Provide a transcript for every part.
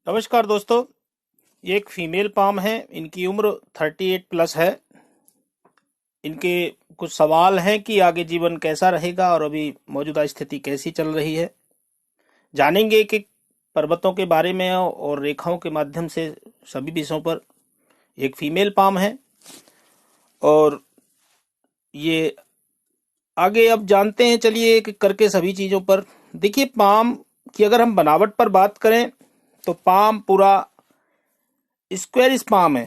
नमस्कार दोस्तों। ये एक फीमेल पाम है। इनकी उम्र 38 प्लस है। इनके कुछ सवाल हैं कि आगे जीवन कैसा रहेगा और अभी मौजूदा स्थिति कैसी चल रही है। जानेंगे कि पर्वतों के बारे में और रेखाओं के माध्यम से सभी विषयों पर। एक फीमेल पाम है और ये आगे अब जानते हैं। चलिए एक एक करके सभी चीज़ों पर। देखिए, पाम की अगर हम बनावट पर बात करें तो पाम पूरा स्क्वायर पाम है।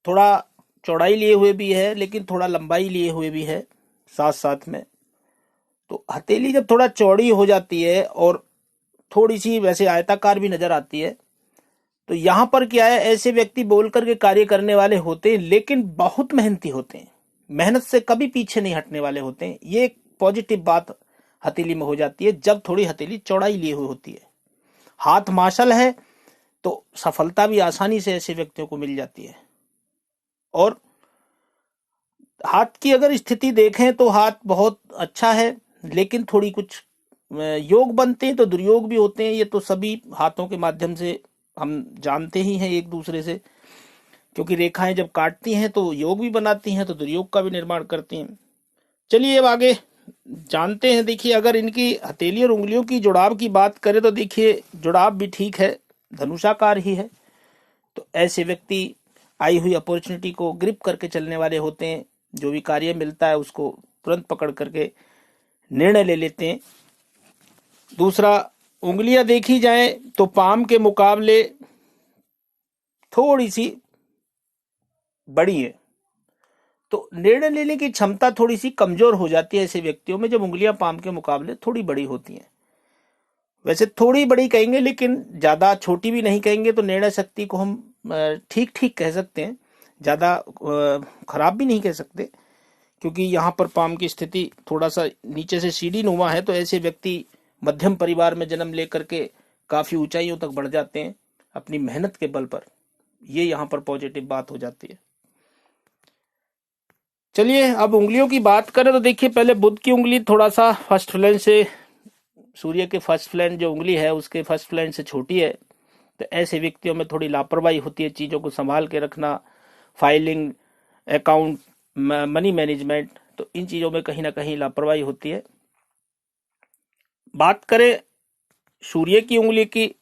थोड़ा चौड़ाई लिए हुए भी है लेकिन थोड़ा लंबाई लिए हुए भी है साथ साथ में। तो हथेली जब थोड़ा चौड़ी हो जाती है और थोड़ी सी वैसे आयताकार भी नजर आती है, तो यहाँ पर क्या है, ऐसे व्यक्ति बोल करके कार्य करने वाले होते हैं लेकिन बहुत मेहनती होते हैं। मेहनत से कभी पीछे नहीं हटने वाले होते हैं। ये एक पॉजिटिव बात हथेली में हो जाती है जब थोड़ी हथेली चौड़ाई लिए हुई होती है। हाथ मार्शल है तो सफलता भी आसानी से ऐसे व्यक्तियों को मिल जाती है। और हाथ की अगर स्थिति देखें तो हाथ बहुत अच्छा है, लेकिन थोड़ी कुछ योग बनते हैं तो दुर्योग भी होते हैं। ये तो सभी हाथों के माध्यम से हम जानते ही हैं एक दूसरे से, क्योंकि रेखाएं जब काटती हैं तो योग भी बनाती हैं तो दुर्योग का भी निर्माण करती हैं। चलिए अब आगे जानते हैं। देखिए, अगर इनकी हथेली और उंगलियों की जुड़ाव की बात करें तो देखिए जुड़ाव भी ठीक है, धनुषाकार ही है। तो ऐसे व्यक्ति आई हुई अपॉर्चुनिटी को ग्रिप करके चलने वाले होते हैं। जो भी कार्य मिलता है उसको तुरंत पकड़ करके निर्णय ले लेते हैं। दूसरा, उंगलियां देखी जाए तो पाम के मुकाबले थोड़ी सी बड़ी है, तो निर्णय लेने की क्षमता थोड़ी सी कमजोर हो जाती है ऐसे व्यक्तियों में जब उंगलियां पाम के मुकाबले थोड़ी बड़ी होती हैं। वैसे थोड़ी बड़ी कहेंगे लेकिन ज्यादा छोटी भी नहीं कहेंगे। तो निर्णय शक्ति को हम ठीक ठीक कह सकते हैं, ज्यादा खराब भी नहीं कह सकते, क्योंकि यहाँ पर पाम की स्थिति थोड़ा सा नीचे से सीढ़ी नुमा है। तो ऐसे व्यक्ति मध्यम परिवार में जन्म लेकर के काफी ऊंचाइयों तक बढ़ जाते हैं अपनी मेहनत के बल पर। ये यहाँ पर पॉजिटिव बात हो जाती है। चलिए अब उंगलियों की बात करें तो देखिए, पहले बुध की उंगली थोड़ा सा फर्स्ट फ्लैंज से, सूर्य के फर्स्ट फ्लैंज जो उंगली है उसके फर्स्ट फ्लैंज से छोटी है। तो ऐसे व्यक्तियों में थोड़ी लापरवाही होती है, चीजों को संभाल के रखना, फाइलिंग, अकाउंट, मनी मैनेजमेंट, तो इन चीजों में कहीं ना कहीं लापरवाही होती है। बात करें सूर्य की उंगली की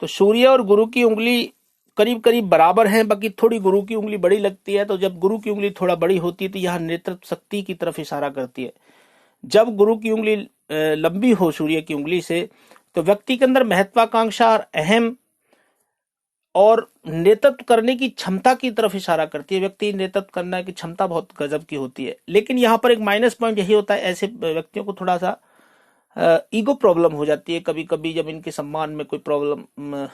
तो सूर्य और गुरु की उंगली करीब करीब बराबर हैं, बाकी थोड़ी गुरु की उंगली बड़ी लगती है। तो जब गुरु की उंगली थोड़ा बड़ी होती है तो यह नेतृत्व शक्ति की तरफ इशारा करती है। जब गुरु की उंगली लंबी हो सूर्य की उंगली से तो व्यक्ति के अंदर महत्वाकांक्षा और अहम और नेतृत्व करने की क्षमता की तरफ इशारा करती है। व्यक्ति नेतृत्व करने की क्षमता बहुत गजब की होती है। लेकिन यहाँ पर एक माइनस पॉइंट यही होता है, ऐसे व्यक्तियों को थोड़ा सा ईगो प्रॉब्लम हो जाती है कभी कभी। जब इनके सम्मान में कोई प्रॉब्लम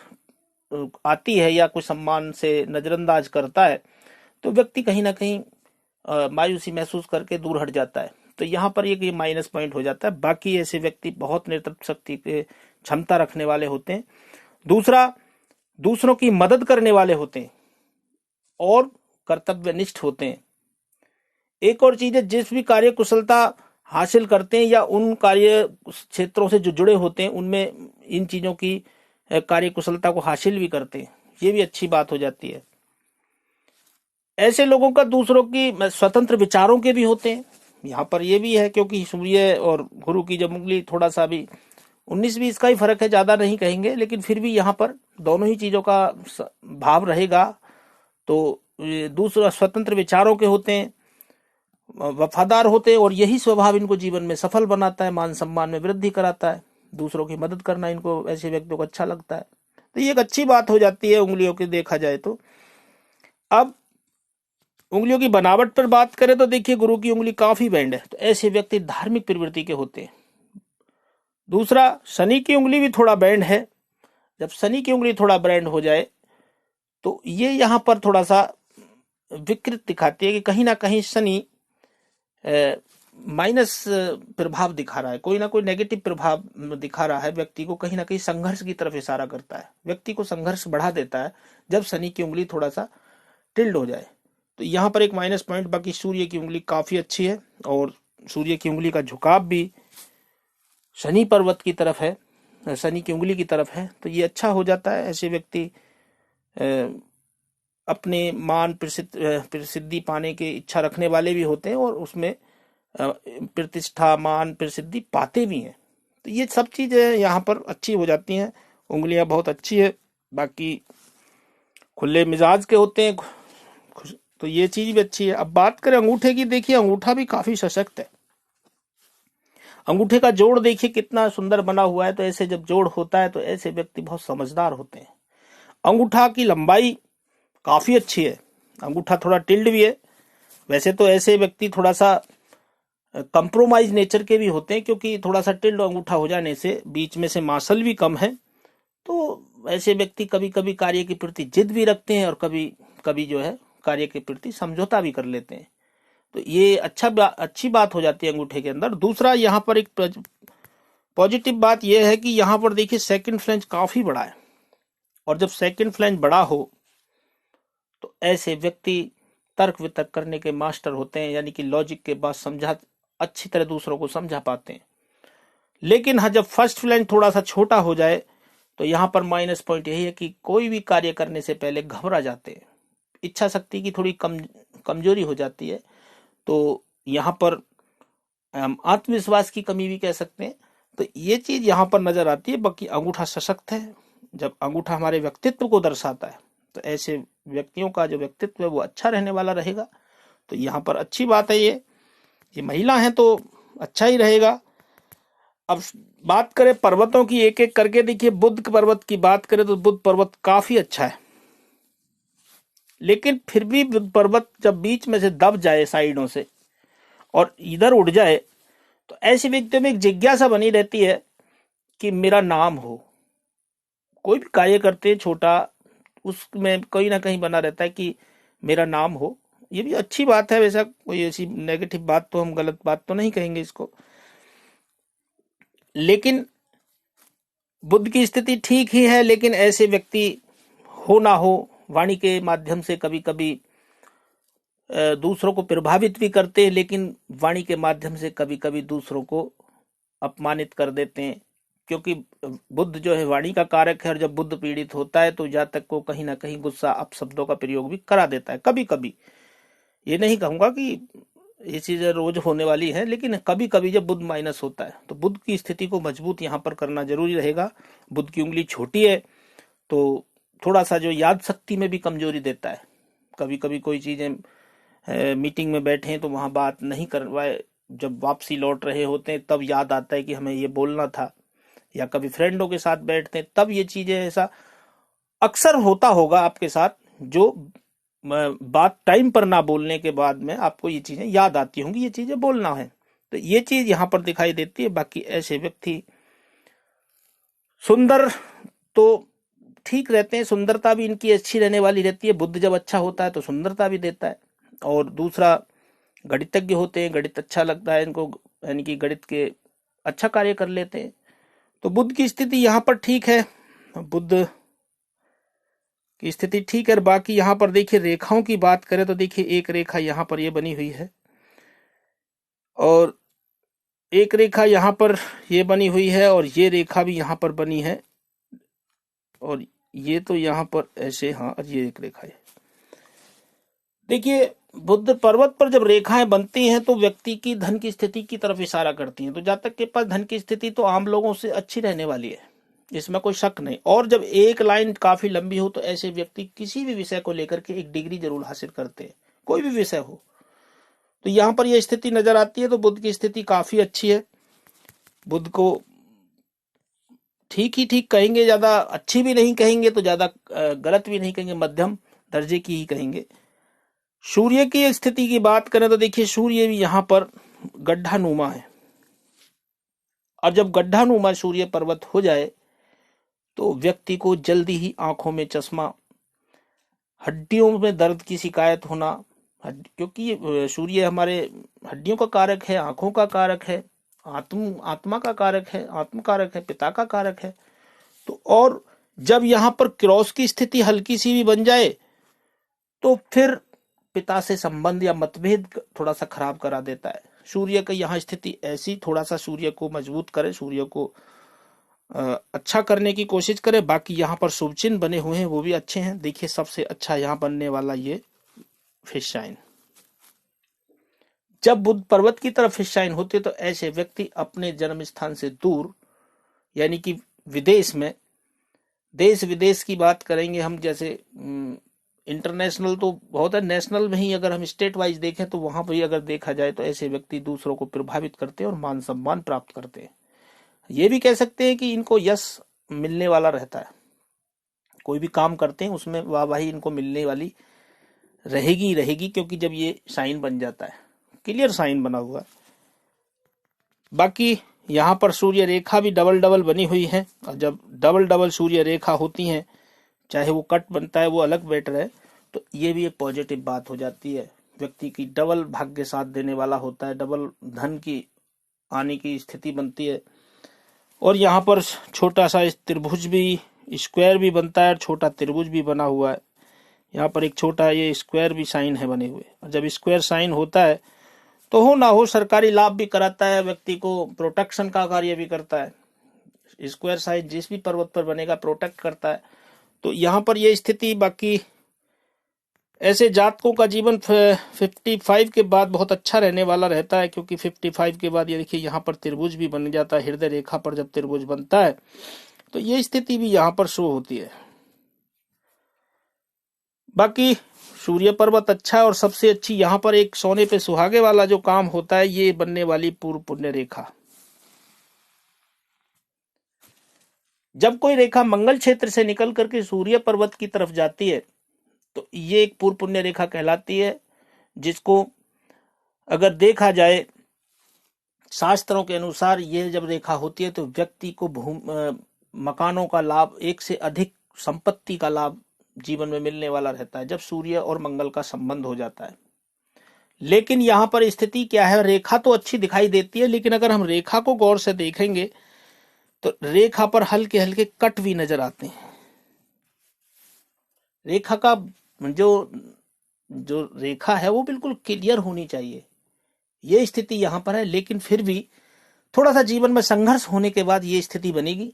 आती है या कोई सम्मान से नजरअंदाज करता है तो व्यक्ति कहीं ना कहीं मायूसी महसूस करके दूर हट जाता है। तो यहाँ पर एक ये माइनस पॉइंट हो जाता है। बाकी ऐसे व्यक्ति बहुत नेतृत्व शक्ति के क्षमता रखने वाले होते हैं। दूसरा, दूसरों की मदद करने वाले होते हैं और कर्तव्यनिष्ठ होते हैं। एक और चीज है, जिस भी कार्य कुशलता हासिल करते हैं या उन कार्य क्षेत्रों से जो जुड़े होते हैं उनमें इन चीजों की कार्य कुशलता को हासिल भी करते हैं। ये भी अच्छी बात हो जाती है। ऐसे लोगों का दूसरों की स्वतंत्र विचारों के भी होते हैं। यहाँ पर ये भी है, क्योंकि सूर्य और गुरु की जब उंगली थोड़ा सा भी 19-20 का ही फर्क है, ज्यादा नहीं कहेंगे, लेकिन फिर भी यहाँ पर दोनों ही चीजों का भाव रहेगा। तो दूसरा, स्वतंत्र विचारों के होते हैं, वफादार होते हैं, और यही स्वभाव इनको जीवन में सफल बनाता है, मान सम्मान में वृद्धि कराता है। दूसरों की मदद करना इनको, ऐसे व्यक्तियों को अच्छा लगता है। तो ये एक अच्छी बात हो जाती है उंगलियों की देखा जाए तो। अब उंगलियों की बनावट पर बात करें तो देखिए, गुरु की उंगली काफी बैंड है, तो ऐसे व्यक्ति धार्मिक प्रवृत्ति के होते हैं। दूसरा, शनि की उंगली भी थोड़ा बैंड है। जब शनि की उंगली थोड़ा बैंड हो जाए तो ये यहाँ पर थोड़ा सा विकृत दिखाती है कि कहीं ना कहीं शनि माइनस प्रभाव दिखा रहा है, कोई ना कोई नेगेटिव प्रभाव दिखा रहा है। व्यक्ति को कहीं ना कहीं संघर्ष की तरफ इशारा करता है, व्यक्ति को संघर्ष बढ़ा देता है जब शनि की उंगली थोड़ा सा टिल्ड हो जाए। तो यहाँ पर एक माइनस पॉइंट। बाकी सूर्य की उंगली काफी अच्छी है और सूर्य की उंगली का झुकाव भी शनि पर्वत की तरफ है। शनि की उंगली की तरफ है, तो ये अच्छा हो जाता है। ऐसे व्यक्ति अपने मान प्रसिद्धि पाने की इच्छा रखने वाले भी होते हैं और उसमें प्रतिष्ठा मान प्रसिद्धि पाते भी हैं। तो ये सब चीजें यहाँ पर अच्छी हो जाती हैं। उंगलियां बहुत अच्छी है। बाकी खुले मिजाज के होते हैं, तो ये चीज भी अच्छी है। अब बात करें अंगूठे की, देखिए अंगूठा भी काफी सशक्त है। अंगूठे का जोड़ देखिए कितना सुंदर बना हुआ है। तो ऐसे जब जोड़ होता है तो ऐसे व्यक्ति बहुत समझदार होते हैं। अंगूठा की लंबाई काफी अच्छी है। अंगूठा थोड़ा टिल्ड भी है। वैसे तो ऐसे व्यक्ति थोड़ा सा कंप्रोमाइज नेचर के भी होते हैं, क्योंकि थोड़ा सा टिल्ड अंगूठा हो जाने से बीच में से मांसल भी कम है। तो ऐसे व्यक्ति कभी कभी कार्य के प्रति जिद भी रखते हैं और कभी कभी जो है कार्य के प्रति समझौता भी कर लेते हैं। तो ये अच्छी बात हो जाती है अंगूठे के अंदर। दूसरा यहाँ पर एक पॉजिटिव बात यह है कि यहाँ पर देखिए सेकंड फ्लैंज काफी बड़ा है, और जब सेकंड फ्लैंज बड़ा हो तो ऐसे व्यक्ति तर्क वितर्क करने के मास्टर होते हैं, यानी कि लॉजिक के बाद अच्छी तरह दूसरों को समझा पाते हैं। लेकिन हाँ, जब फर्स्ट फ्लैंज थोड़ा सा छोटा हो जाए तो यहाँ पर माइनस पॉइंट यही है कि कोई भी कार्य करने से पहले घबरा जाते हैं, इच्छा शक्ति की थोड़ी कमजोरी हो जाती है। तो यहाँ पर हम आत्मविश्वास की कमी भी कह सकते हैं। तो ये चीज यहाँ पर नजर आती है। बाकी अंगूठा सशक्त है। जब अंगूठा हमारे व्यक्तित्व को दर्शाता है तो ऐसे व्यक्तियों का जो व्यक्तित्व है वो अच्छा रहने वाला रहेगा। तो यहाँ पर अच्छी बात है। ये महिला है तो अच्छा ही रहेगा। अब बात करें पर्वतों की एक एक करके, देखिए बुद्ध पर्वत की बात करें तो बुद्ध पर्वत काफी अच्छा है। लेकिन फिर भी बुद्ध पर्वत जब बीच में से दब जाए साइडों से और इधर उड़ जाए तो ऐसे व्यक्तियों में एक जिज्ञासा बनी रहती है कि मेरा नाम हो। कोई भी कार्य करते हैं छोटा, उसमें कहीं ना कहीं बना रहता है कि मेरा नाम हो। ये भी अच्छी बात है। वैसा कोई ऐसी नेगेटिव बात तो, हम गलत बात तो नहीं कहेंगे इसको। लेकिन बुद्ध की स्थिति ठीक ही है, लेकिन ऐसे व्यक्ति हो ना हो वाणी के माध्यम से कभी कभी दूसरों को प्रभावित भी करते हैं, लेकिन वाणी के माध्यम से कभी कभी दूसरों को अपमानित कर देते हैं। क्योंकि बुद्ध जो है वाणी का कारक है, और जब बुद्ध पीड़ित होता है तो जातक को कहीं ना कहीं गुस्सा अपशब्दों का प्रयोग भी करा देता है कभी कभी। ये नहीं कहूंगा कि ये चीजें रोज होने वाली है, लेकिन कभी कभी जब बुद्ध माइनस होता है तो बुद्ध की स्थिति को मजबूत यहाँ पर करना जरूरी रहेगा। बुद्ध की उंगली छोटी है तो थोड़ा सा जो याद शक्ति में भी कमजोरी देता है। कभी कभी कोई चीजें मीटिंग में बैठे हैं तो वहां बात नहीं करवाए, जब वापसी लौट रहे होते हैं तब याद आता है कि हमें ये बोलना था। या कभी फ्रेंडों के साथ बैठते हैं तब ये चीजें, ऐसा अक्सर होता होगा आपके साथ, जो बात टाइम पर ना बोलने के बाद में आपको ये चीजें याद आती होंगी, ये चीजें बोलना है। तो ये चीज यहाँ पर दिखाई देती है। बाकी ऐसे व्यक्ति सुंदर तो ठीक रहते हैं, सुंदरता भी इनकी अच्छी रहने वाली रहती है। बुद्ध जब अच्छा होता है तो सुंदरता भी देता है। और दूसरा, गणितज्ञ होते हैं, गणित अच्छा लगता है इनको, यानी कि गणित के अच्छा कार्य कर लेते हैं। तो बुद्ध की स्थिति यहाँ पर ठीक है। बुद्ध की स्थिति ठीक है। बाकी यहाँ पर देखिए रेखाओं की बात करें तो देखिए एक रेखा यहाँ पर ये बनी हुई है, और एक रेखा यहाँ पर ये बनी हुई है, और ये रेखा भी यहाँ पर बनी है, और ये तो यहाँ पर ऐसे, हाँ ये एक रेखा है। देखिए बुद्ध पर्वत पर जब रेखाएं बनती हैं तो व्यक्ति की धन की स्थिति की तरफ इशारा करती हैं। तो जातक के पास धन की स्थिति तो आम लोगों से अच्छी रहने वाली है, इसमें कोई शक नहीं। और जब एक लाइन काफी लंबी हो तो ऐसे व्यक्ति किसी भी विषय को लेकर के एक डिग्री जरूर हासिल करते हैं, कोई भी विषय हो। तो यहाँ पर यह स्थिति नजर आती है। तो बुद्ध की स्थिति काफी अच्छी है। बुद्ध को ठीक ही ठीक कहेंगे, ज्यादा अच्छी भी नहीं कहेंगे तो ज्यादा गलत भी नहीं कहेंगे, मध्यम दर्जे की ही कहेंगे। सूर्य की स्थिति की बात करें तो देखिए सूर्य भी यहाँ पर गड्ढा नुमा है, और जब गड्ढा नुमा सूर्य पर्वत हो जाए तो व्यक्ति को जल्दी ही आंखों में चश्मा, हड्डियों में दर्द की शिकायत होना, क्योंकि सूर्य हमारे हड्डियों का कारक है, आंखों का कारक है, आत्मा का कारक है, आत्म कारक है, पिता का कारक है। तो और जब यहाँ पर क्रॉस की स्थिति हल्की सी भी बन जाए तो फिर पिता से संबंध या मतभेद थोड़ा सा खराब करा देता है। सूर्य का यहाँ स्थिति ऐसी, थोड़ा सा सूर्य को मजबूत करे, सूर्य को अच्छा करने की कोशिश करें। बाकी यहाँ पर शुभ चिन्ह बने हुए हैं वो भी अच्छे हैं। देखिए सबसे अच्छा यहाँ बनने वाला ये फिश साइन। जब बुध पर्वत की तरफ फिश साइन होते तो ऐसे व्यक्ति अपने जन्म स्थान से दूर, यानी कि विदेश में, देश विदेश की बात करेंगे हम, जैसे इंटरनेशनल तो बहुत है, नेशनल में ही अगर हम स्टेट वाइज देखें तो वहां पर भी अगर देखा जाए तो ऐसे व्यक्ति दूसरों को प्रभावित करते हैं और मान सम्मान प्राप्त करते हैं। ये भी कह सकते हैं कि इनको यश मिलने वाला रहता है। कोई भी काम करते हैं उसमें वाहवाही इनको मिलने वाली रहेगी रहेगी, क्योंकि जब ये साइन बन जाता है, क्लियर साइन बना हुआ है। बाकी यहाँ पर सूर्य रेखा भी डबल डबल बनी हुई है, और जब डबल डबल सूर्य रेखा होती है, चाहे वो कट बनता है वो अलग बेटर है, तो ये भी एक पॉजिटिव बात हो जाती है। व्यक्ति की डबल भाग्य साथ देने वाला होता है, डबल धन की आने की स्थिति बनती है। और यहाँ पर छोटा सा त्रिभुज भी, स्क्वायर भी बनता है और छोटा त्रिभुज भी बना हुआ है। यहाँ पर एक छोटा ये स्क्वायर भी साइन है बने हुए। और जब स्क्वायर साइन होता है तो हो ना हो सरकारी लाभ भी कराता है, व्यक्ति को प्रोटेक्शन का कार्य भी करता है। स्क्वायर साइन जिस भी पर्वत पर बनेगा प्रोटेक्ट करता है। तो यहाँ पर ये स्थिति, बाकी ऐसे जातकों का जीवन 55 के बाद बहुत अच्छा रहने वाला रहता है, क्योंकि 55 के बाद ये देखिए यहाँ पर त्रिभुज भी बन जाता है। हृदय रेखा पर जब त्रिभुज बनता है तो ये स्थिति भी यहाँ पर शो होती है। बाकी सूर्य पर्वत अच्छा है, और सबसे अच्छी यहाँ पर एक सोने पे सुहागे वाला जो काम होता है, ये बनने वाली पूर्व पुण्य रेखा। जब कोई रेखा मंगल क्षेत्र से निकल करके सूर्य पर्वत की तरफ जाती है तो ये एक पूर्व पुण्य रेखा कहलाती है, जिसको अगर देखा जाए शास्त्रों के अनुसार ये जब रेखा होती है तो व्यक्ति को मकानों का लाभ, एक से अधिक संपत्ति का लाभ जीवन में मिलने वाला रहता है जब सूर्य और मंगल का संबंध हो जाता है। लेकिन यहाँ पर स्थिति क्या है, रेखा तो अच्छी दिखाई देती है, लेकिन अगर हम रेखा को गौर से देखेंगे तो रेखा पर हल्के हल्के कट भी नजर आते हैं। रेखा का जो रेखा है वो बिल्कुल क्लियर होनी चाहिए, ये स्थिति यहाँ पर है। लेकिन फिर भी थोड़ा सा जीवन में संघर्ष होने के बाद ये स्थिति बनेगी,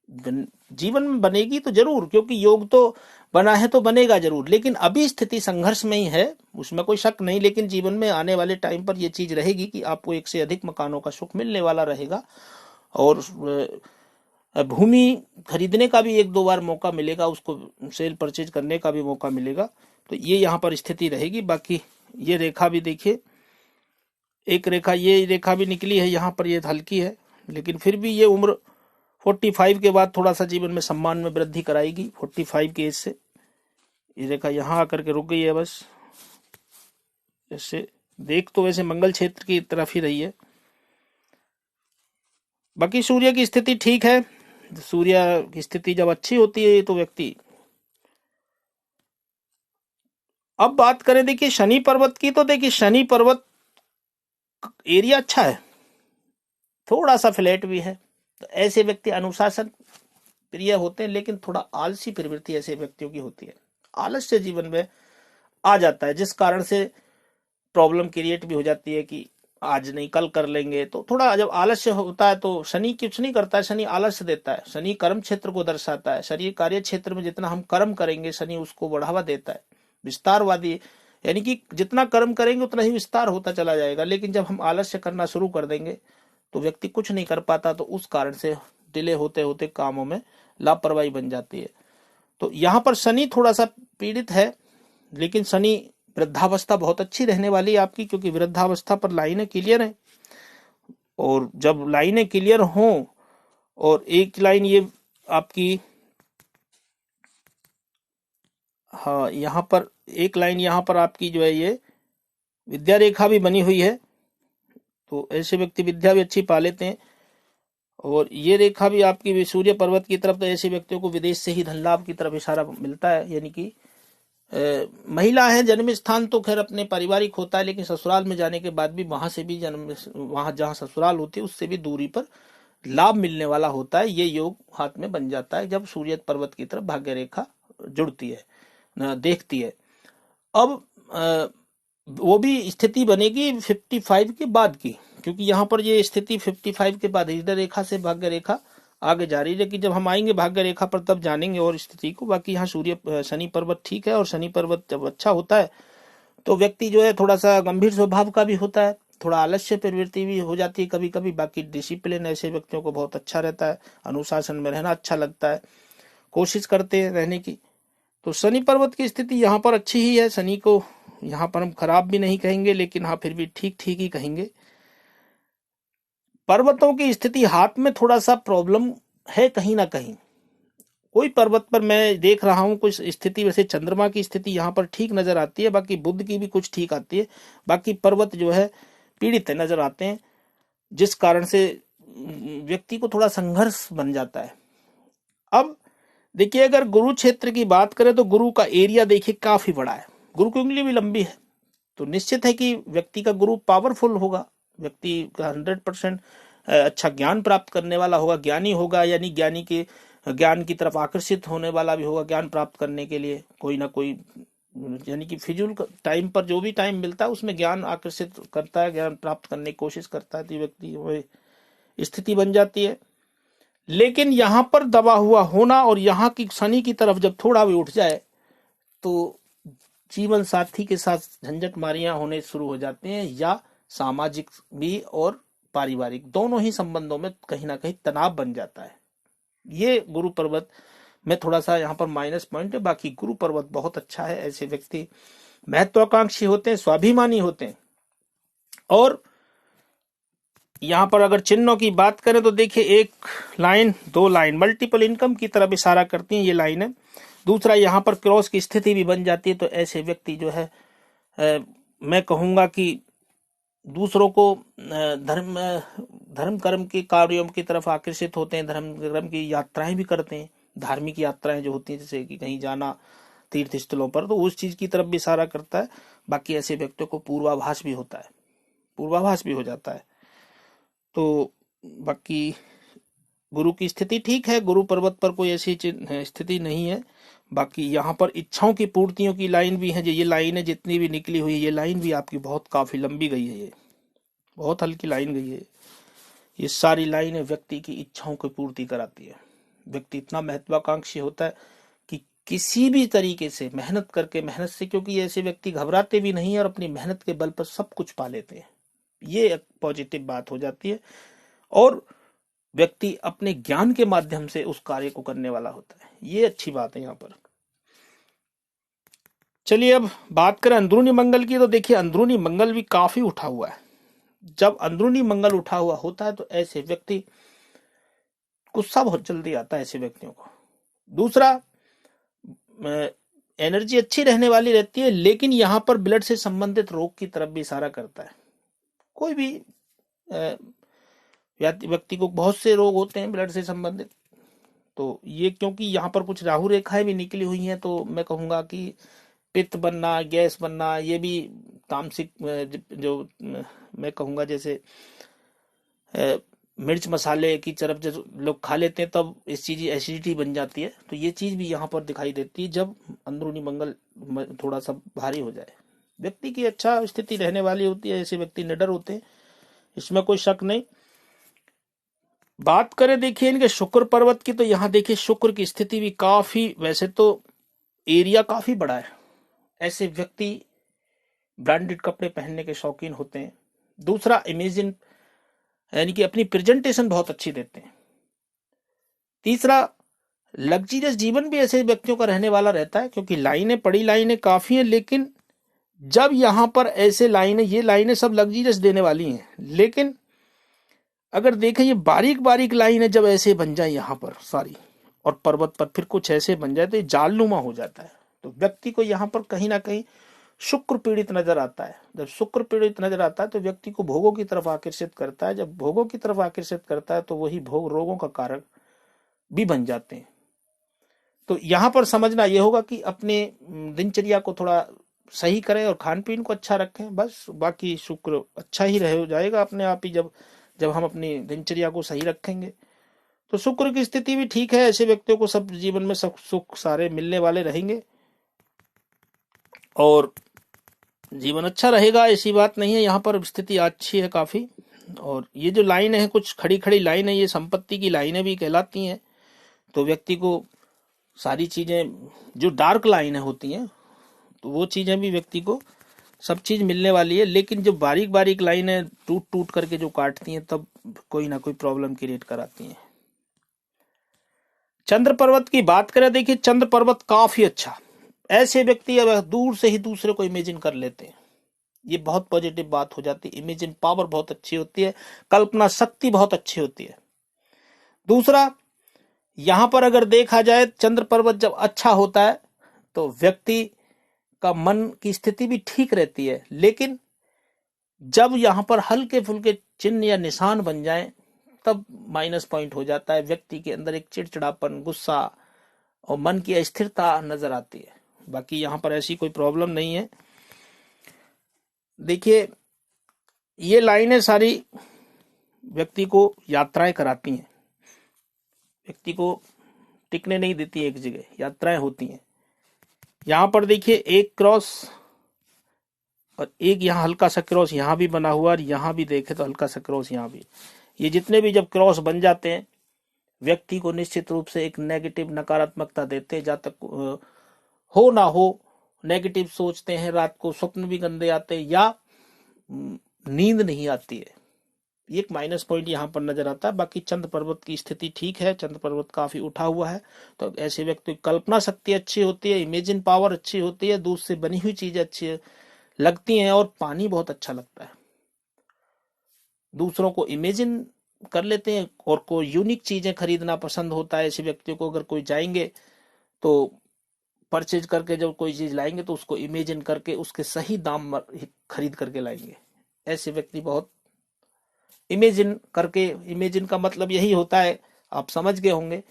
जीवन में बनेगी तो जरूर, क्योंकि योग तो बना है तो बनेगा जरूर। लेकिन अभी स्थिति संघर्ष में ही है, उसमें कोई शक नहीं। लेकिन जीवन में आने वाले टाइम पर यह चीज रहेगी कि आपको एक से अधिक मकानों का सुख मिलने वाला रहेगा, और भूमि खरीदने का भी एक दो बार मौका मिलेगा, उसको सेल परचेज करने का भी मौका मिलेगा। तो ये यहाँ पर स्थिति रहेगी। बाकी ये रेखा भी देखिए, एक रेखा, ये रेखा भी निकली है यहाँ पर, ये हल्की है, लेकिन फिर भी ये उम्र 45 के बाद थोड़ा सा जीवन में सम्मान में वृद्धि कराएगी। 45 की एज से ये रेखा यहाँ आकर के रुक गई है बस। जैसे देख तो वैसे मंगल क्षेत्र की तरफ ही रही है। बाकी सूर्य की स्थिति ठीक है। सूर्य की स्थिति जब अच्छी होती है तो व्यक्ति, अब बात करें देखिए शनि पर्वत की, तो देखिए शनि पर्वत एरिया अच्छा है, थोड़ा सा फ्लैट भी है। तो ऐसे व्यक्ति अनुशासन प्रिय होते हैं, लेकिन थोड़ा आलसी प्रवृत्ति ऐसे व्यक्तियों की होती है। आलस्य जीवन में आ जाता है, जिस कारण से प्रॉब्लम क्रिएट भी हो जाती है कि आज नहीं कल कर लेंगे। तो थोड़ा जब आलस्य होता है तो शनि कुछ नहीं करता है, शनि आलस्य देता है। शनि कर्म क्षेत्र को दर्शाता है। शनि कार्य क्षेत्र में जितना हम कर्म करेंगे शनि उसको बढ़ावा देता है, विस्तारवादी, यानी कि जितना कर्म करेंगे उतना ही विस्तार होता चला जाएगा। लेकिन जब हम आलस्य करना शुरू कर देंगे तो व्यक्ति कुछ नहीं कर पाता, तो उस कारण से डिले होते होते कामों में लापरवाही बन जाती है। तो यहाँ पर शनि थोड़ा सा पीड़ित है, लेकिन शनि वृद्धावस्था बहुत अच्छी रहने वाली है आपकी, क्योंकि वृद्धावस्था पर लाइनें क्लियर हैं। और जब लाइनें क्लियर हों, और एक लाइन ये आपकी, हाँ यहाँ पर एक लाइन यहाँ पर आपकी जो है ये विद्या रेखा भी बनी हुई है, तो ऐसे व्यक्ति विद्या भी अच्छी पा लेते हैं। और ये रेखा भी आपकी सूर्य पर्वत की तरफ, तो ऐसे व्यक्तियों को विदेश से ही धन लाभ की तरफ इशारा मिलता है। यानी कि महिला है, जन्म स्थान तो खैर अपने पारिवारिक होता है, लेकिन ससुराल में जाने के बाद भी वहां से भी वहां जहां ससुराल होती है उससे भी दूरी पर लाभ मिलने वाला होता है। ये योग हाथ में बन जाता है जब सूर्य पर्वत की तरफ भाग्य रेखा जुड़ती है, देखती है। अब वो भी स्थिति बनेगी 55 के बाद की, क्योंकि यहाँ पर ये स्थिति 55 के बाद हृदय रेखा से भाग्य रेखा आगे जा रही है, कि जब हम आएंगे भाग्य रेखा पर तब जानेंगे और स्थिति को। बाकी यहाँ सूर्य शनि पर्वत ठीक है, और शनि पर्वत जब अच्छा होता है तो व्यक्ति जो है थोड़ा सा गंभीर स्वभाव का भी होता है, थोड़ा आलस्य प्रवृत्ति भी हो जाती है कभी कभी। बाकी डिसिप्लिन ऐसे व्यक्तियों को बहुत अच्छा रहता है, अनुशासन में रहना अच्छा लगता है, कोशिश करते हैं रहने की। तो शनि पर्वत की स्थिति यहाँ पर अच्छी ही है। शनि को यहाँ पर हम खराब भी नहीं कहेंगे, लेकिन हाँ फिर भी ठीक ठीक ही कहेंगे। पर्वतों की स्थिति हाथ में थोड़ा सा प्रॉब्लम है कहीं ना कहीं। कोई पर्वत पर मैं देख रहा हूं कुछ स्थिति, वैसे चंद्रमा की स्थिति यहाँ पर ठीक नजर आती है, बाकी बुध की भी कुछ ठीक आती है। बाकी पर्वत जो है पीड़ित नजर आते हैं, जिस कारण से व्यक्ति को थोड़ा संघर्ष बन जाता है। अब देखिए, अगर गुरु क्षेत्र की बात करें तो गुरु का एरिया देखिए काफी बड़ा है, गुरु की उंगली भी लंबी है, तो निश्चित है कि व्यक्ति का गुरु पावरफुल होगा, व्यक्ति का 100% अच्छा ज्ञान प्राप्त करने वाला होगा, ज्ञानी होगा, यानी ज्ञानी के ज्ञान की तरफ आकर्षित होने वाला भी होगा ज्ञान प्राप्त करने के लिए। कोई ना कोई, यानी कि फिजूल टाइम पर जो भी टाइम मिलता है उसमें ज्ञान आकर्षित करता है, ज्ञान प्राप्त करने की कोशिश करता है, तो व्यक्ति वो स्थिति बन जाती है। लेकिन यहाँ पर दबा हुआ होना और यहाँ की शनि की तरफ जब थोड़ा भी उठ जाए तो जीवन साथी के साथ झंझट मारियां होने शुरू हो जाते हैं, या सामाजिक भी और पारिवारिक दोनों ही संबंधों में कहीं ना कहीं तनाव बन जाता है। ये गुरु पर्वत में थोड़ा सा यहाँ पर माइनस पॉइंट है। बाकी गुरु पर्वत बहुत अच्छा है, ऐसे व्यक्ति महत्वाकांक्षी होते हैं, स्वाभिमानी होते हैं। और यहाँ पर अगर चिन्हों की बात करें तो देखिए, एक लाइन, दो लाइन मल्टीपल इनकम की तरफ इशारा करती हैं, ये लाइन है। दूसरा, यहाँ पर क्रॉस की स्थिति भी बन जाती है, तो ऐसे व्यक्ति जो है मैं कहूंगा कि दूसरों को धर्म कर्म के कार्यों की तरफ आकर्षित होते हैं, धर्म कर्म की यात्राएं भी करते हैं, धार्मिक यात्राएं जो होती हैं, जैसे कि कहीं जाना तीर्थ स्थलों पर, तो उस चीज की तरफ भी इशारा करता है। बाकी ऐसे व्यक्तियों को पूर्वाभास भी होता है, पूर्वाभास भी हो जाता है। तो बाकी गुरु की स्थिति ठीक है, गुरु पर्वत पर कोई ऐसी स्थिति नहीं है। बाकी यहाँ पर इच्छाओं की पूर्तियों की लाइन भी है, जो ये लाइन है जितनी भी निकली हुई है, ये लाइन भी आपकी बहुत काफी लंबी गई है, ये बहुत हल्की लाइन गई है। ये सारी लाइनें व्यक्ति की इच्छाओं की पूर्ति कराती है। व्यक्ति इतना महत्वाकांक्षी होता है कि किसी भी तरीके से मेहनत करके, मेहनत से, क्योंकि ऐसे व्यक्ति घबराते भी नहीं है और अपनी मेहनत के बल पर सब कुछ पा लेते हैं, ये एक पॉजिटिव बात हो जाती है। और व्यक्ति अपने ज्ञान के माध्यम से उस कार्य को करने वाला होता है, ये अच्छी बात है यहाँ पर। चलिए अब बात करें अंदरूनी मंगल की, तो देखिए अंदरूनी मंगल भी काफी उठा हुआ है। जब अंदरूनी मंगल उठा हुआ होता है तो ऐसे व्यक्ति, गुस्सा बहुत जल्दी आता है ऐसे व्यक्तियों को। दूसरा, एनर्जी अच्छी रहने वाली रहती है, लेकिन यहाँ पर ब्लड से संबंधित रोग की तरफ भी इशारा करता है। कोई भी व्यक्ति को बहुत से रोग होते हैं ब्लड से संबंधित, तो ये क्योंकि यहाँ पर कुछ राहु रेखाएं भी निकली हुई हैं, तो मैं कहूंगा कि पित्त बनना, गैस बनना, ये भी तामसिक, जो मैं कहूंगा जैसे मिर्च मसाले की तरफ जब लोग खा लेते हैं तब इस चीज एसिडिटी बन जाती है, तो ये चीज भी यहाँ पर दिखाई देती है जब अंदरूनी मंगल थोड़ा सा भारी हो जाए। व्यक्ति की अच्छा स्थिति रहने वाली होती है, ऐसे व्यक्ति निडर होते हैं, इसमें कोई शक नहीं। बात करें देखिए इनके शुक्र पर्वत की, तो यहाँ देखिए शुक्र की स्थिति भी काफी, वैसे तो एरिया काफी बड़ा है, ऐसे व्यक्ति ब्रांडेड कपड़े पहनने के शौकीन होते हैं। दूसरा, इमेजिन, यानी कि अपनी प्रेजेंटेशन बहुत अच्छी देते हैं। तीसरा, लग्जरियस जीवन भी ऐसे व्यक्तियों का रहने वाला रहता है, क्योंकि लाइनें, पड़ी लाइनें काफी हैं, लेकिन जब यहाँ पर ऐसे लाइनें, ये लाइनें सब लग्जरियस देने वाली हैं, लेकिन अगर देखें ये बारीक बारीक लाइनें जब ऐसे बन जाए यहाँ पर सारी, और पर्वत पर फिर कुछ ऐसे बन जाए तो ये जालनुमा हो जाता है। तो व्यक्ति को यहाँ पर कहीं ना कहीं शुक्र पीड़ित नजर आता है। जब शुक्र पीड़ित नजर आता है तो व्यक्ति को भोगों की तरफ आकर्षित करता है। जब भोगों की तरफ आकर्षित करता है तो वही भोग रोगों का कारण भी बन जाते हैं। तो यहाँ पर समझना यह होगा कि अपने दिनचर्या को थोड़ा सही करें और खान पीन को अच्छा रखें, बस। बाकी शुक्र अच्छा ही रह जाएगा अपने आप ही, जब हम अपनी दिनचर्या को सही रखेंगे। तो शुक्र की स्थिति भी ठीक है, ऐसे व्यक्तियों को सब जीवन में सब सुख सारे मिलने वाले रहेंगे और जीवन अच्छा रहेगा, ऐसी बात नहीं है। यहाँ पर स्थिति अच्छी है काफी। और ये जो लाइन है, कुछ खड़ी खड़ी लाइन है, ये संपत्ति की लाइनें भी कहलाती हैं। तो व्यक्ति को सारी चीजें जो डार्क लाइनें होती हैं तो वो चीजें भी व्यक्ति को सब चीज मिलने वाली है, लेकिन जो बारीक बारीक लाइनें टूट टूट करके जो काटती हैं तब कोई ना कोई प्रॉब्लम क्रिएट कराती हैं। चंद्र पर्वत की बात करें, देखिए चंद्र पर्वत काफी अच्छा, ऐसे व्यक्ति अब दूर से ही दूसरे को इमेजिन कर लेते हैं, ये बहुत पॉजिटिव बात हो जाती है। इमेजिन पावर बहुत अच्छी होती है, कल्पना शक्ति बहुत अच्छी होती है। दूसरा, यहां पर अगर देखा जाए चंद्र पर्वत जब अच्छा होता है तो व्यक्ति का मन की स्थिति भी ठीक रहती है, लेकिन जब यहां पर हल्के फुल्के चिन्ह या निशान बन जाएं तब माइनस पॉइंट हो जाता है। व्यक्ति के अंदर एक चिड़चिड़ापन, गुस्सा और मन की अस्थिरता नजर आती है। बाकी यहां पर ऐसी कोई प्रॉब्लम नहीं है। देखिए ये लाइनें सारी व्यक्ति को यात्राएं कराती हैं, व्यक्ति को टिकने नहीं देती एक जगह, यात्राएं होती हैं। यहां पर देखिए एक क्रॉस और एक यहाँ हल्का सा क्रॉस यहाँ भी बना हुआ, और यहाँ भी देखे तो हल्का सा क्रॉस यहाँ भी। ये जितने भी जब क्रॉस बन जाते हैं व्यक्ति को निश्चित रूप से एक नेगेटिव नकारात्मकता देते हैं। जहाँ तक हो ना हो नेगेटिव सोचते हैं, रात को स्वप्न भी गंदे आते हैं या नींद नहीं आती है। एक माइनस पॉइंट यहाँ पर नजर आता है। बाकी चंद्र पर्वत की स्थिति ठीक है, चंद्र पर्वत काफी उठा हुआ है, तो ऐसे व्यक्ति की कल्पना शक्ति अच्छी होती है, इमेजिन पावर अच्छी होती है, दूध से बनी हुई चीजें अच्छी लगती हैं, और पानी बहुत अच्छा लगता है, दूसरों को इमेजिन कर लेते हैं और कोई यूनिक चीजें खरीदना पसंद होता है ऐसे व्यक्तियों को। अगर कोई जाएंगे तो परचेज करके जब कोई चीज लाएंगे तो उसको इमेजिन करके उसके सही दाम खरीद करके लाएंगे। ऐसे व्यक्ति बहुत इमेजिन करके, इमेजिन का मतलब यही होता है, आप समझ गए होंगे,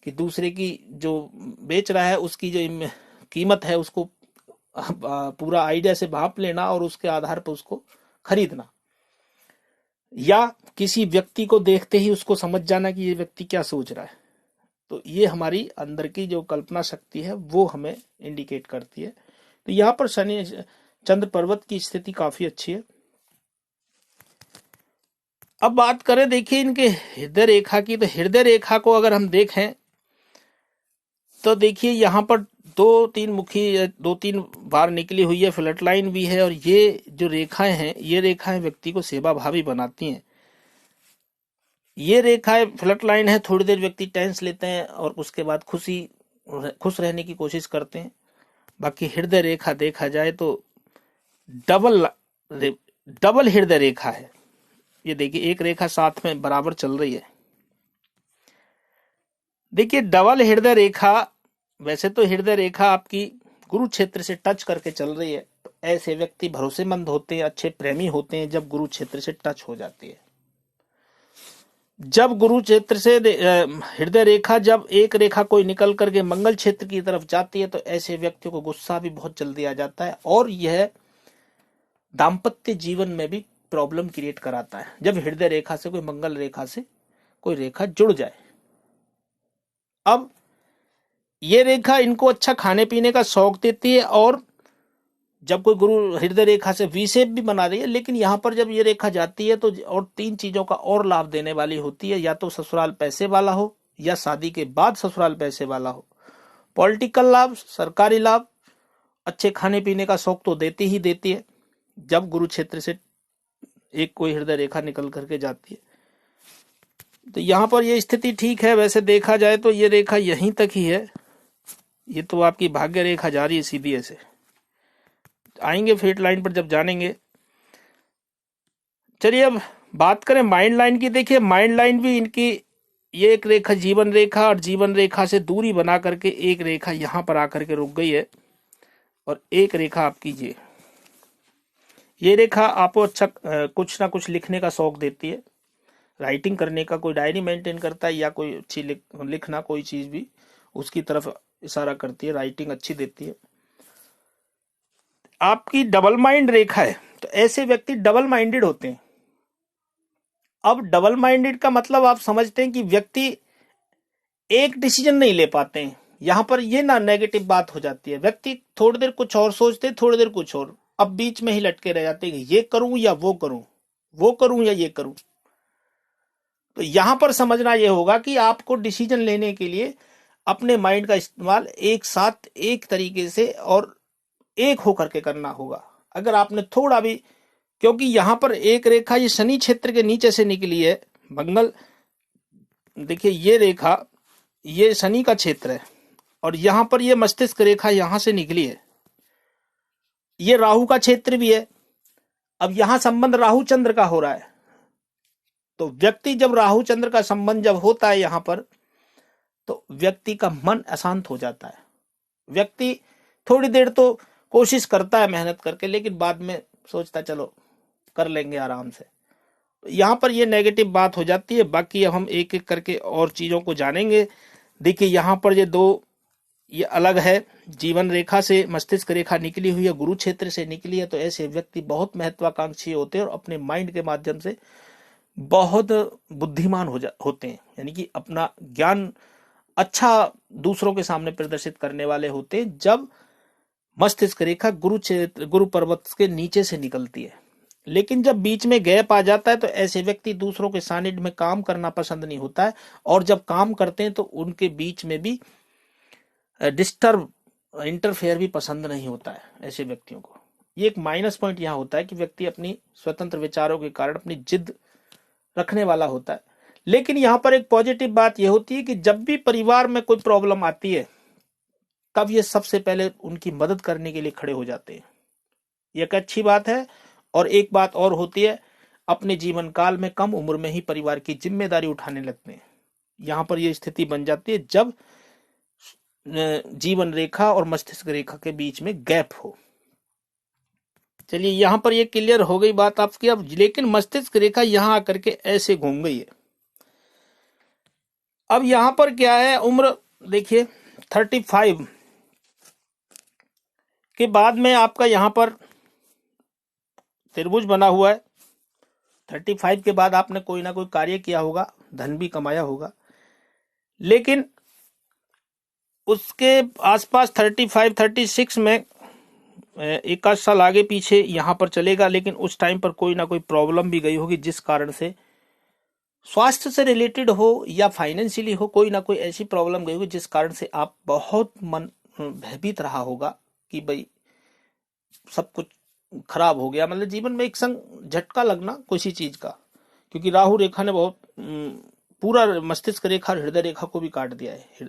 कि दूसरे की जो बेच रहा है उसकी जो कीमत है उसको पूरा आइडिया से भाप लेना और उसके आधार पर उसको खरीदना, या किसी व्यक्ति को देखते ही उसको समझ जाना कि ये व्यक्ति क्या सोच रहा है। तो ये हमारी अंदर की जो कल्पना शक्ति है वो हमें इंडिकेट करती है। तो यहाँ पर शनि चंद्र पर्वत की स्थिति काफी अच्छी है। अब बात करें देखिए इनके हृदय रेखा की, तो हृदय रेखा को अगर हम देखें तो देखिए यहाँ पर दो तीन बार निकली हुई है, फ्लट लाइन भी है, और ये जो रेखाएं हैं ये रेखाएं व्यक्ति को सेवा भावी बनाती हैं। ये रेखाएं फ्लट लाइन है, थोड़ी देर व्यक्ति टेंस लेते हैं और उसके बाद खुश रहने की कोशिश करते हैं। बाकी हृदय रेखा देखा जाए तो डबल हृदय रेखा है। ये देखिए एक रेखा साथ में बराबर चल रही है। देखिए डबल हृदय रेखा, वैसे तो हृदय रेखा आपकी गुरु क्षेत्र से टच करके चल रही है, तो ऐसे व्यक्ति भरोसेमंद होते हैं, अच्छे प्रेमी होते हैं जब गुरु क्षेत्र से टच हो जाती है। जब गुरु क्षेत्र से हृदय रेखा, जब एक रेखा कोई निकल करके मंगल क्षेत्र की तरफ जाती है तो ऐसे व्यक्तियों को गुस्सा भी बहुत जल्दी आ जाता है, और यह दाम्पत्य जीवन में भी प्रॉब्लम क्रिएट कराता है जब हृदय रेखा से कोई मंगल रेखा से कोई रेखा जुड़ जाए। अब ये रेखा इनको अच्छा खाने पीने का शौक देती है, और जब कोई गुरु हृदय रेखा से वी शेप भी बना रही है, लेकिन यहाँ पर जब ये रेखा जाती है तो और तीन चीजों का और लाभ देने वाली होती है, या तो ससुराल पैसे वाला हो, या शादी के बाद ससुराल पैसे वाला हो, पॉलिटिकल लाभ, सरकारी लाभ, अच्छे खाने पीने का शौक तो देती ही देती है जब गुरु क्षेत्र से एक कोई हृदय रेखा निकल करके जाती है। तो यहाँ पर ये स्थिति ठीक है। वैसे देखा जाए तो ये रेखा यहीं तक ही है, ये तो आपकी भाग्य रेखा जा रही है सीधी ऐसे। आएंगे फेट लाइन पर जब जानेंगे। चलिए अब बात करें माइंड लाइन की। देखिए माइंड लाइन भी इनकी, ये एक रेखा जीवन रेखा, और जीवन रेखा से दूरी बना करके एक रेखा यहां पर आकर के रुक गई है, और एक रेखा आपकी ये रेखा आपको अच्छा कुछ ना कुछ लिखने का शौक देती है, राइटिंग करने का, कोई डायरी मेंटेन करता है या कोई अच्छी लिखना कोई चीज भी उसकी तरफ इशारा करती है, राइटिंग अच्छी देती है। आपकी डबल माइंड रेखा है, तो ऐसे व्यक्ति डबल माइंडेड होते हैं। अब डबल माइंडेड का मतलब आप समझते हैं कि व्यक्ति एक डिसीजन नहीं ले पाते हैं। यहां पर ये ना नेगेटिव बात हो जाती है, व्यक्ति थोड़ी देर कुछ और सोचते, थोड़ी देर कुछ और, अब बीच में ही लटके रह जाते हैं, ये करूं या वो करूं, वो करूं या ये करूं। तो यहां पर समझना यह होगा कि आपको डिसीजन लेने के लिए अपने माइंड का इस्तेमाल एक साथ एक तरीके से और एक होकर के करना होगा। अगर आपने थोड़ा भी, क्योंकि यहां पर एक रेखा ये शनि क्षेत्र के नीचे से निकली है, मंगल, देखिए ये रेखा, ये शनि का क्षेत्र है और यहां पर ये मस्तिष्क रेखा यहां से निकली है, ये राहु का क्षेत्र भी है। अब यहां संबंध राहु चंद्र का हो रहा है, तो व्यक्ति जब राहु चंद्र का संबंध जब होता है यहां पर, तो व्यक्ति का मन अशांत हो जाता है। व्यक्ति थोड़ी देर तो कोशिश करता है मेहनत करके, लेकिन बाद में सोचता चलो कर लेंगे आराम से। यहां पर ये नेगेटिव बात हो जाती है। बाकी अब हम एक एक करके और चीजों को जानेंगे। देखिए यहां पर ये दो, ये अलग है, जीवन रेखा से मस्तिष्क रेखा निकली हुई है, गुरु क्षेत्र से निकली है। तो ऐसे व्यक्ति बहुत महत्वाकांक्षी होते हैं और अपने माइंड के माध्यम से बहुत बुद्धिमान होते हैं, यानी कि अपना ज्ञान अच्छा दूसरों के सामने प्रदर्शित करने वाले होते हैं जब मस्तिष्क रेखा गुरु क्षेत्र, गुरु पर्वत के नीचे से निकलती है। लेकिन जब बीच में गैप आ जाता है तो ऐसे व्यक्ति दूसरों के सानिध्य में काम करना पसंद नहीं होता है, और जब काम करते हैं तो उनके बीच में भी डिस्टर्ब, इंटरफेयर भी पसंद नहीं होता है ऐसे व्यक्तियों को। ये एक माइनस पॉइंट यहाँ होता है कि व्यक्ति अपनी स्वतंत्र विचारों के कारण अपनी जिद रखने वाला होता है। लेकिन यहाँ पर एक पॉजिटिव बात यह होती है कि जब भी परिवार में कोई प्रॉब्लम आती है तब ये सबसे पहले उनकी मदद करने के लिए खड़े हो जाते हैं। यह एक अच्छी बात है। और एक बात और होती है, अपने जीवन काल में कम उम्र में ही परिवार की जिम्मेदारी उठाने लगते हैं। यहां पर यह स्थिति बन जाती है जब जीवन रेखा और मस्तिष्क रेखा के बीच में गैप हो। चलिए यहां पर ये क्लियर हो गई बात आपकी। अब लेकिन मस्तिष्क रेखा यहां आकर के ऐसे घूम गई है। अब यहां पर क्या है, उम्र देखिए 35 के बाद में आपका यहां पर त्रिभुज बना हुआ है। 35 के बाद आपने कोई ना कोई कार्य किया होगा, धन भी कमाया होगा, लेकिन उसके आसपास 35, 36 में एक आध साल आगे पीछे यहां पर चलेगा। लेकिन उस टाइम पर कोई ना कोई प्रॉब्लम भी गई होगी, जिस कारण से स्वास्थ्य से रिलेटेड हो या फाइनेंशियली हो, कोई ना कोई ऐसी प्रॉब्लम गई होगी जिस कारण से आप बहुत मन भयभीत रहा होगा कि भाई सब कुछ खराब हो गया, मतलब जीवन में एक संग झटका लगना किसी चीज का। क्योंकि राहु रेखा ने बहुत पूरा मस्तिष्क रेखा, हृदय रेखा को भी काट दिया है।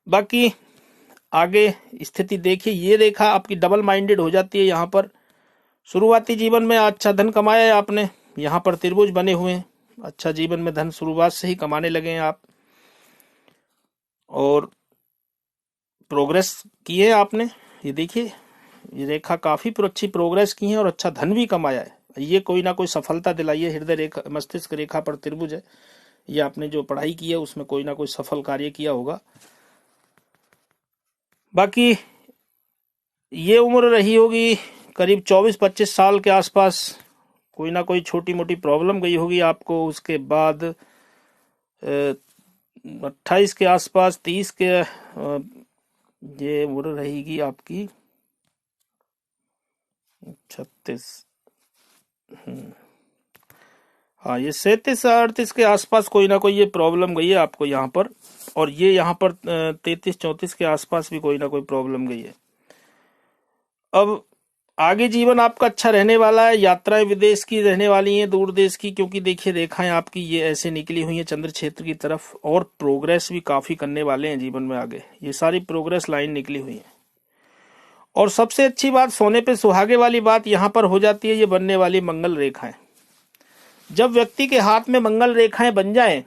बाकी आगे स्थिति देखिए, ये रेखा आपकी डबल माइंडेड हो जाती है। यहाँ पर शुरुआती जीवन में अच्छा धन कमाया है आपने, यहाँ पर त्रिभुज बने हुए हैं, अच्छा जीवन में धन शुरुआत से ही कमाने लगे हैं आप, और प्रोग्रेस की है आपने। ये देखिए ये रेखा काफी अच्छी प्रोग्रेस की है और अच्छा धन भी कमाया है। ये कोई ना कोई सफलता दिलाई है। हृदय रेखा, मस्तिष्क रेखा पर त्रिभुज है, ये आपने जो पढ़ाई की है उसमें कोई ना कोई सफल कार्य किया होगा। बाकी ये उम्र रही होगी करीब 24-25 साल के आसपास, कोई ना कोई छोटी मोटी प्रॉब्लम गई होगी आपको। उसके बाद 28 के आसपास, 30 के ये उम्र रहेगी आपकी 36, हाँ ये 37-38 के आसपास कोई ना कोई ये प्रॉब्लम गई है आपको यहाँ पर। और ये यहाँ पर 33-34 के आसपास भी कोई ना कोई प्रॉब्लम गई है। अब आगे जीवन आपका अच्छा रहने वाला है। यात्राएं विदेश की रहने वाली हैं, दूर देश की, क्योंकि देखिए रेखाएं आपकी ये ऐसे निकली हुई हैं चंद्र क्षेत्र की तरफ, और प्रोग्रेस भी काफी करने वाले हैं जीवन में आगे। ये सारी प्रोग्रेस लाइन निकली हुई है। और सबसे अच्छी बात, सोने पे सुहागे वाली बात यहाँ पर हो जाती है, ये बनने वाली मंगल रेखाएं। जब व्यक्ति के हाथ में मंगल रेखाएं बन जाएं,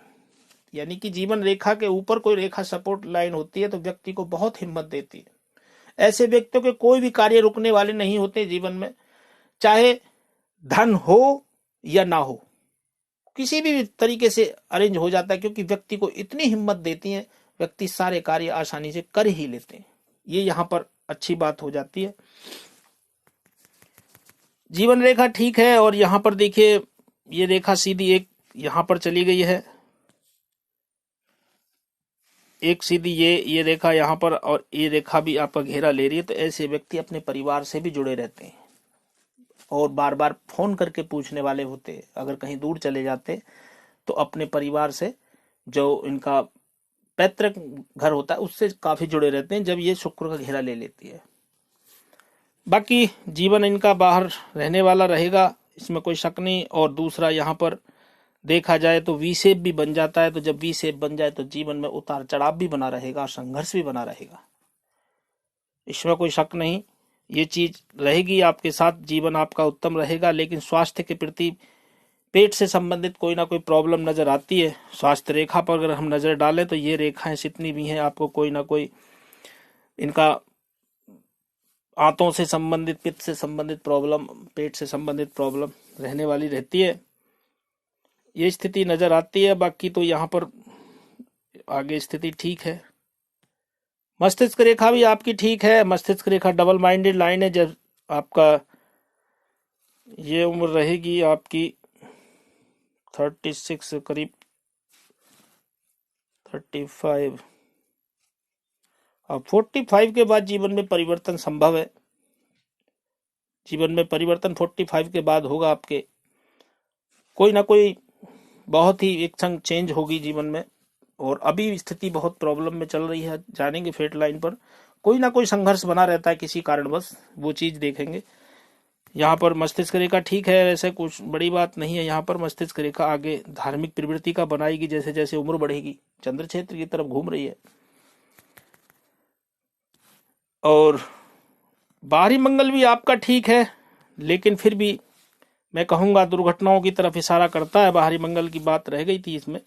यानी कि जीवन रेखा के ऊपर कोई रेखा सपोर्ट लाइन होती है, तो व्यक्ति को बहुत हिम्मत देती है। ऐसे व्यक्तियों के कोई भी कार्य रुकने वाले नहीं होते जीवन में, चाहे धन हो या ना हो, किसी भी तरीके से अरेंज हो जाता है, क्योंकि व्यक्ति को इतनी हिम्मत देती है, व्यक्ति सारे कार्य आसानी से कर ही लेते हैं। ये यहाँ पर अच्छी बात हो जाती है। जीवन रेखा ठीक है। और यहाँ पर देखिए ये रेखा सीधी एक यहाँ पर चली गई है, एक सीधी ये रेखा यहाँ पर, और ये रेखा भी आपका घेरा ले रही है। तो ऐसे व्यक्ति अपने परिवार से भी जुड़े रहते हैं। और बार बार फोन करके पूछने वाले होते। अगर कहीं दूर चले जाते तो अपने परिवार से, जो इनका पैतृक घर होता है, उससे काफी जुड़े रहते हैं जब ये शुक्र का घेरा ले लेती है। बाकी जीवन इनका बाहर रहने वाला रहेगा, इसमें कोई शक नहीं। और दूसरा, यहाँ पर देखा जाए तो वी शेप भी बन जाता है, तो जब वी शेप बन जाए तो जीवन में उतार चढ़ाव भी बना रहेगा, संघर्ष भी बना रहेगा, इसमें कोई शक नहीं। ये चीज रहेगी आपके साथ, जीवन आपका उत्तम रहेगा। लेकिन स्वास्थ्य के प्रति पेट से संबंधित कोई ना कोई प्रॉब्लम नजर आती है। स्वास्थ्य रेखा पर अगर हम नजर डालें तो ये रेखाएं जितनी भी हैं, आपको कोई ना कोई इनका आंतों से संबंधित, पित्त से संबंधित प्रॉब्लम, पेट से संबंधित प्रॉब्लम रहने वाली रहती है, ये स्थिति नजर आती है। बाकी तो यहाँ पर आगे स्थिति ठीक है। मस्तिष्क रेखा भी आपकी ठीक है। मस्तिष्क रेखा डबल माइंडेड लाइन है। जब आपका ये उम्र रहेगी आपकी 36 करीब 35, अब 45 के बाद जीवन में परिवर्तन संभव है। जीवन में परिवर्तन 45 के बाद होगा आपके, कोई ना कोई बहुत ही एक संग चेंज होगी जीवन में। और अभी स्थिति बहुत प्रॉब्लम में चल रही है, जानेंगे फेट लाइन पर। कोई ना कोई संघर्ष बना रहता है किसी कारणवश, वो चीज देखेंगे। यहाँ पर मस्तिष्क रेखा ठीक है, ऐसे कुछ बड़ी बात नहीं है। यहाँ पर मस्तिष्क रेखा आगे धार्मिक प्रवृत्ति का बनाएगी जैसे जैसे उम्र बढ़ेगी, चंद्र क्षेत्र की तरफ घूम रही है। और बाहरी मंगल भी आपका ठीक है, लेकिन फिर भी मैं कहूंगा दुर्घटनाओं की तरफ इशारा करता है। बाहरी मंगल की बात रह गई थी इसमें।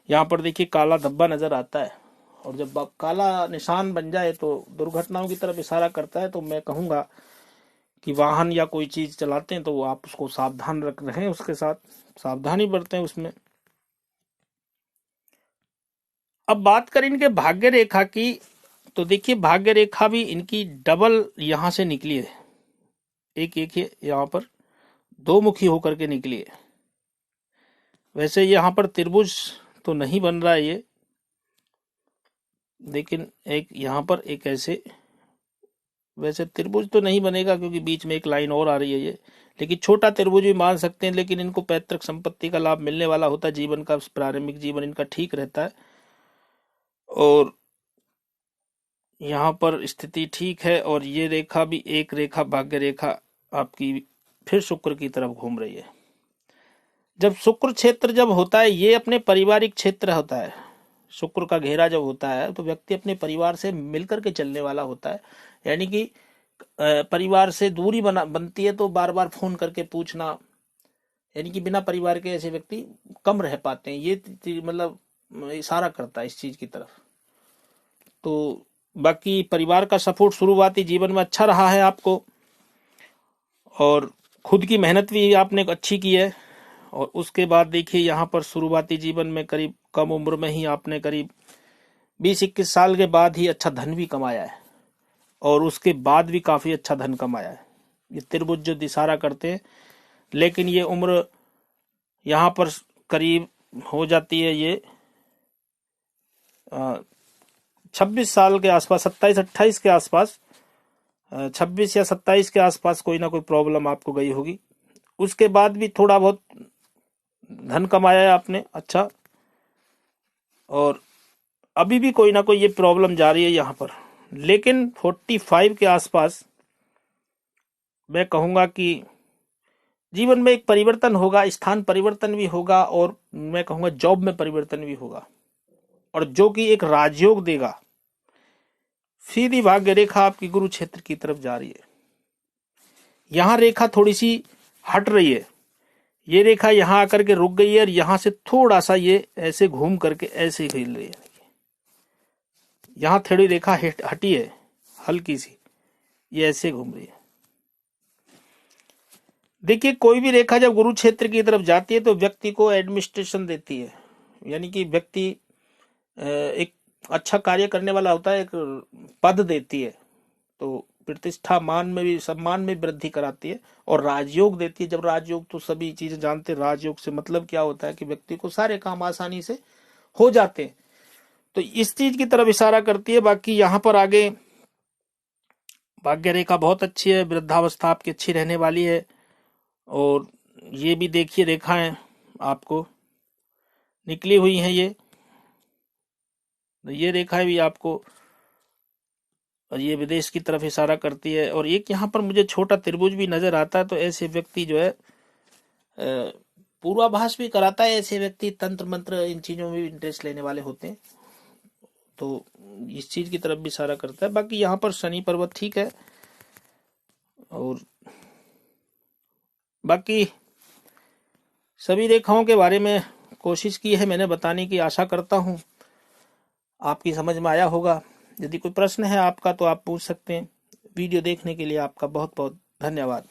यहाँ पर देखिए काला धब्बा नजर आता है, और जब काला निशान बन जाए तो दुर्घटनाओं की तरफ इशारा करता है। तो मैं कहूंगा कि वाहन या कोई चीज चलाते हैं तो आप उसको सावधान रख रहे हैं, उसके साथ सावधानी बरतें उसमें। अब बात करें इनके भाग्य रेखा की, तो देखिए भाग्य रेखा भी इनकी डबल यहां से निकली है। एक एक यहाँ पर दो मुखी होकर के निकली है। वैसे यहाँ पर त्रिभुज तो नहीं बन रहा है ये, लेकिन एक यहाँ पर एक ऐसे, वैसे त्रिभुज तो नहीं बनेगा क्योंकि बीच में एक लाइन और आ रही है ये, लेकिन छोटा त्रिभुज भी मान सकते हैं। लेकिन इनको पैतृक संपत्ति का लाभ मिलने वाला होता है, जीवन का प्रारंभिक जीवन इनका ठीक रहता है। और यहाँ पर स्थिति ठीक है। और ये रेखा भी एक रेखा भाग्य रेखा आपकी फिर शुक्र की तरफ घूम रही है। जब शुक्र क्षेत्र जब होता है, ये अपने पारिवारिक क्षेत्र होता है। शुक्र का घेरा जब होता है तो व्यक्ति अपने परिवार से मिलकर के चलने वाला होता है। यानी कि परिवार से दूरी बनती है तो बार बार फोन करके पूछना, यानी कि बिना परिवार के ऐसे व्यक्ति कम रह पाते हैं। ये मतलब इशारा करता है इस चीज की तरफ। तो बाकी परिवार का सपोर्ट शुरुआती जीवन में अच्छा रहा है आपको, और खुद की मेहनत भी आपने अच्छी की है। और उसके बाद देखिए यहाँ पर शुरुआती जीवन में करीब कम उम्र में ही आपने करीब 20-21 साल के बाद ही अच्छा धन भी कमाया है, और उसके बाद भी काफी अच्छा धन कमाया है। ये त्रिभुज जो इशारा करते हैं, लेकिन ये उम्र यहाँ पर करीब हो जाती है ये 26 साल के आसपास, 27-28 के आसपास, 26 या 27 के आसपास कोई ना कोई प्रॉब्लम आपको गई होगी। उसके बाद भी थोड़ा बहुत धन कमाया है आपने अच्छा, और अभी भी कोई ना कोई ये प्रॉब्लम जारी है यहाँ पर। लेकिन 45 के आसपास मैं कहूंगा कि जीवन में एक परिवर्तन होगा, स्थान परिवर्तन भी होगा, और मैं कहूंगा जॉब में परिवर्तन भी होगा, और जो कि एक राजयोग देगा। सीधी भाग्य रेखा आपकी गुरु क्षेत्र की तरफ जा रही है। यहां रेखा थोड़ी सी हट रही है, ये रेखा यहां आकर के रुक गई है, और यहां से थोड़ा सा ये ऐसे घूम करके ऐसे हिल रही है। यहां थोड़ी रेखा हटी है हल्की सी, ये ऐसे घूम रही है। देखिए कोई भी रेखा जब गुरु क्षेत्र की तरफ जाती है तो व्यक्ति को एडमिनिस्ट्रेशन देती है, यानी कि व्यक्ति एक अच्छा कार्य करने वाला होता है, एक पद देती है, तो प्रतिष्ठा मान में भी, सम्मान में वृद्धि कराती है। और राजयोग देती है। जब राजयोग, तो सभी चीजें जानते हैं राजयोग से मतलब क्या होता है कि व्यक्ति को सारे काम आसानी से हो जाते हैं, तो इस चीज की तरफ इशारा करती है। बाकी यहाँ पर आगे भाग्य रेखा बहुत अच्छी है, वृद्धावस्था आपकी अच्छी रहने वाली है, और ये भी देखिए रेखाएं आपको निकली हुई हैं। ये रेखाएं भी आपको, और ये विदेश की तरफ इशारा करती है। और एक यहाँ पर मुझे छोटा त्रिभुज भी नजर आता है, तो ऐसे व्यक्ति जो है पूर्वाभास भी कराता है। ऐसे व्यक्ति तंत्र मंत्र इन चीजों में भी इंटरेस्ट लेने वाले होते हैं, तो इस चीज की तरफ भी इशारा करता है। बाकी यहाँ पर शनि पर्वत ठीक है। और बाकी सभी रेखाओं के बारे में कोशिश की है मैंने बताने की। आशा करता हूँ आपकी समझ में आया होगा। यदि कोई प्रश्न है आपका तो आप पूछ सकते हैं। वीडियो देखने के लिए आपका बहुत बहुत धन्यवाद।